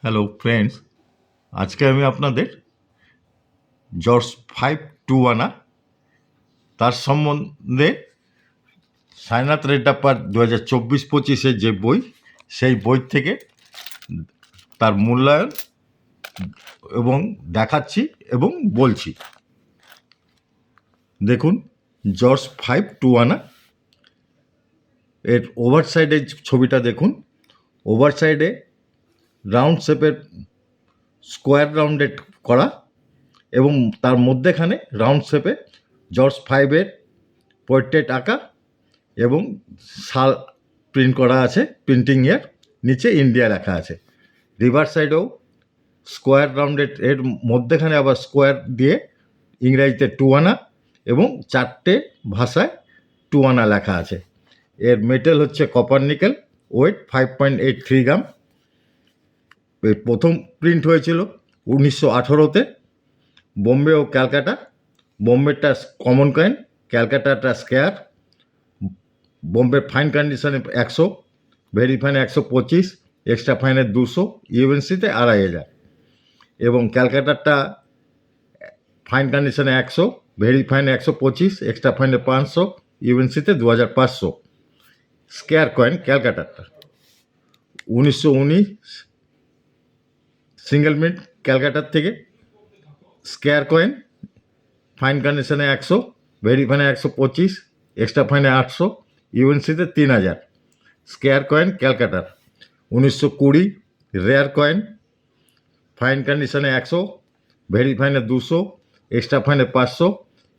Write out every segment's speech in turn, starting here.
Hello friends, আজকে আমি আপনাদের জর্জ 521 তার সম্বন্ধে সায়নাথ রেড্ডাপ্পার 2024-25 যে বই, সেই বই থেকে তার মূল্যায়ন এবং দেখাচ্ছি এবং বলছি। দেখুন, জর্জ 521 এর ওভার সাইডে ছবিটা দেখুন। ওভার সাইডে রাউন্ড শেপের স্কোয়ার রাউন্ডেড করা এবং তার মধ্যেখানে রাউন্ড শেপে জর্জ 5-এর পোর্ট্রেট আঁকা এবং সাল প্রিন্ট করা আছে, প্রিন্টিং ইয়ার, নিচে ইন্ডিয়া লেখা আছে। রিভার সাইডেও স্কোয়ার রাউন্ডেড, এর মধ্যেখানে আবার স্কোয়ার দিয়ে ইংরাজিতে 2 এবং 4টে ভাষায় 2 লেখা আছে। এর মেটেল হচ্ছে কপার নিকেল, ওয়েট 5.83 গ্রাম। এর প্রথম প্রিন্ট হয়েছিল 1918-তে, বোম্বে ও ক্যালকাটা। বোম্বেটা কমন কয়েন, ক্যালকাটাটা স্কেয়ার। বোম্বে ফাইন কন্ডিশনে 100, ভেরি ফাইনে 125, এক্সট্রা ফাইনে 200, ইউএনসিতে 2500। এবং ক্যালকাটারটা ফাইন কন্ডিশনে 100, ভেরি ফাইনে 125, এক্সট্রা ফাইনে 500, ইউএনসিতে 2500। স্কেয়ার কয়েন ক্যালকাটারটা 1919 সিঙ্গেল মিন্ট ক্যালকাটার থেকে। স্কেয়ার কয়েন ফাইন কন্ডিশনে 100, ভেরি ফাইনে 125, এক্সট্রা ফাইনে 800, ইউএনসিতে 3000। স্কেয়ার কয়েন ক্যালকাটার 1920 রেয়ার কয়েন, ফাইন কন্ডিশনে 100, ভেরি ফাইনে 200, এক্সট্রা ফাইনে 500,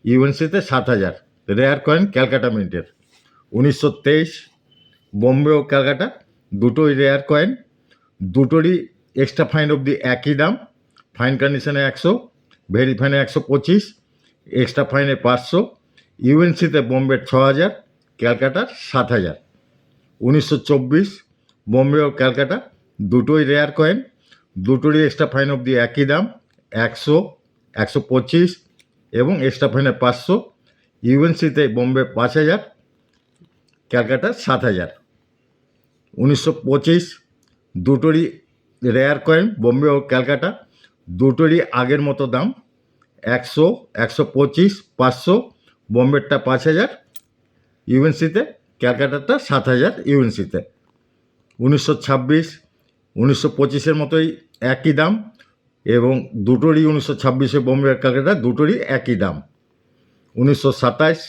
ইউএনসিতে 7000। রেয়ার কয়েন ক্যালকাটা মিন্টের 1923 বোম্বে ও ক্যালকাটা, দুটোই রেয়ার কয়েন, দুটোরই এক্সট্রা ফাইন অবধি একই দাম। ফাইন কন্ডিশনে 100, ভেরি ফাইনে 125, এক্সট্রা ফাইনে 500, ইউএনসিতে বোম্বের 6000, ক্যালকাটার 7000। 1924 বোম্বে ও ক্যালকাটা, দুটোই রেয়ার কয়েন, দুটোরই এক্সট্রা ফাইন অবধি একই দাম, 100, 125 এবং এক্সট্রা ফাইনে 500, ইউএনসিতে বোম্বে 5000, ক্যালকাটা 7000। 1925 দুটোরই রেয়ার কয়েন, বোম্বে ও ক্যালকাটা, দুটোরই আগের মতো দাম, 100, 125, 500, বোম্বেরটা 5000 ইউএনসিতে, ক্যালকাটারটা 7000 ইউএনসিতে। 1926 1925-এর মতোই একই দাম এবং দুটোরই 1926-এ বোম্বে আর ক্যালকাটা দুটোরই একই দাম। 1927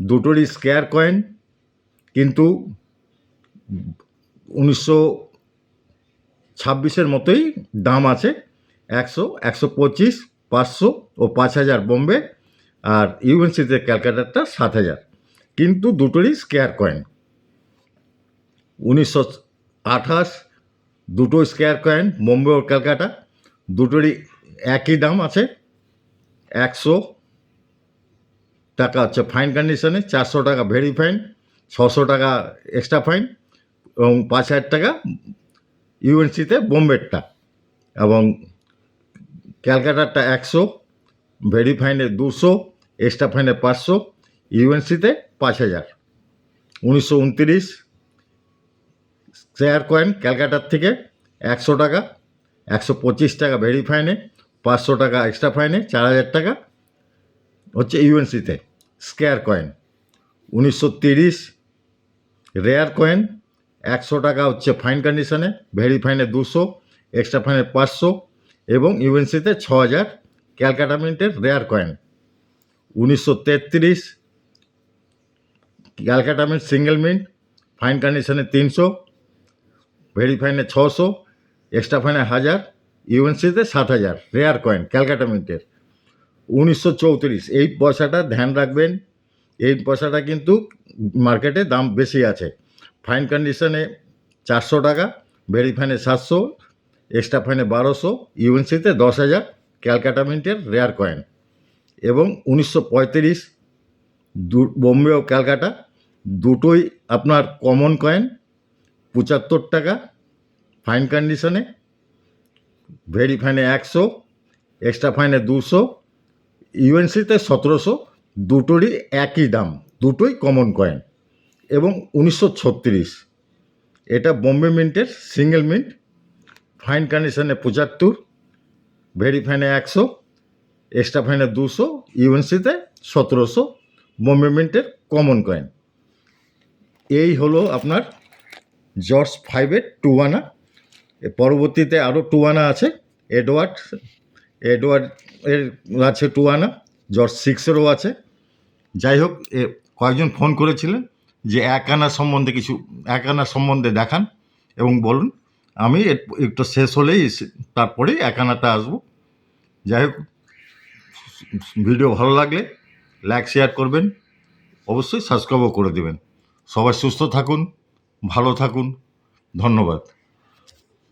দুটোরই স্কেয়ার কয়েন, কিন্তু 1926-এর মতোই দাম আছে, 100, 125, 500 ও 5000 বোম্বে, আর ইউএনসিতে ক্যালকাটারটা 7000, কিন্তু দুটোরই স্কেয়ার কয়েন। 1928 দুটো স্কেয়ার কয়েন, বোম্বে ও ক্যালকাটা, দুটোরই একই দাম আছে, 100 টাকা হচ্ছে ফাইন কন্ডিশনে, 400 টাকা ভেরি ফাইন, 600 টাকা এক্সট্রা ফাইন এবং 5000 টাকা ইউএনসিতে বোম্বেরটা। এবং ক্যালকাটারটা 100, ভেরি ফাইনে 200, এক্সট্রা ফাইনে 500, ইউএনসিতে 5000। 1929 স্কেয়ার কয়েন ক্যালকাটার থেকে 100 টাকা, 125 টাকা ভেরি ফাইনে, 500 টাকা এক্সট্রা ফাইনে, 4000 টাকা হচ্ছে ইউএনসিতে স্কেয়ার কয়েন। 1930 রেয়ার কয়েন, 100 টাকা হচ্ছে ফাইন কন্ডিশনে, ভেরি ফাইনে 200, এক্সট্রা ফাইনে 500 এবং ইউএনসিতে 6000, ক্যালকাটা মিন্টের rare coin. 1933 Calcutta mint single mint, fine কন্ডিশনে 300, ভেরি ফাইনে 600, এক্সট্রা ফাইনে 1000, ইউএনসিতে 7000, রেয়ার কয়েন ক্যালকাটা মিন্টের। 1934 এই পয়সাটা ধ্যান রাখবেন, এই পয়সাটা কিন্তু মার্কেটে দাম বেশি আছে। ফাইন কন্ডিশনে 400 টাকা, ভেরি ফাইনে 700, এক্সট্রা ফাইনে 1200, ইউএনসিতে 10000, ক্যালকাটা মিন্টের রেয়ার কয়েন। এবং 1935 বোম্বে ও ক্যালকাটা দুটোই আপনার কমন কয়েন, 75 টাকা ফাইন কন্ডিশনে, ভেরি ফাইনে 100, এক্সট্রা ফাইনে 200, ইউএনসিতে 1700, দুটোরই একই দাম, দুটোই কমন কয়েন। এবং 1936 এটা বোম্বে মিন্টের সিঙ্গেল মিন্ট, ফাইন কন্ডিশনে 75, ভেরি ফাইনে 100, এক্সট্রা ফাইনে 200, ইউএনসিতে 1700, বোম্বে মিন্টের কমন কয়েন। এই হলো আপনার জর্জ 5-এর 2 আনা। পরবর্তীতে আরও 2 আনা আছে, এডওয়ার্ড এর আছে 2 আনা, জর্জ 6-এরও আছে। যাই হোক, কয়েকজন ফোন করেছিলেন যে 1 আনা সম্বন্ধে দেখান এবং বলুন। আমি একটু শেষ হলেই তারপরেই 1 আনাটা আসবো। যাই হোক, ভিডিও ভালো লাগলে লাইক শেয়ার করবেন, অবশ্যই সাবস্ক্রাইবও করে দেবেন। সবাই সুস্থ থাকুন, ভালো থাকুন, ধন্যবাদ।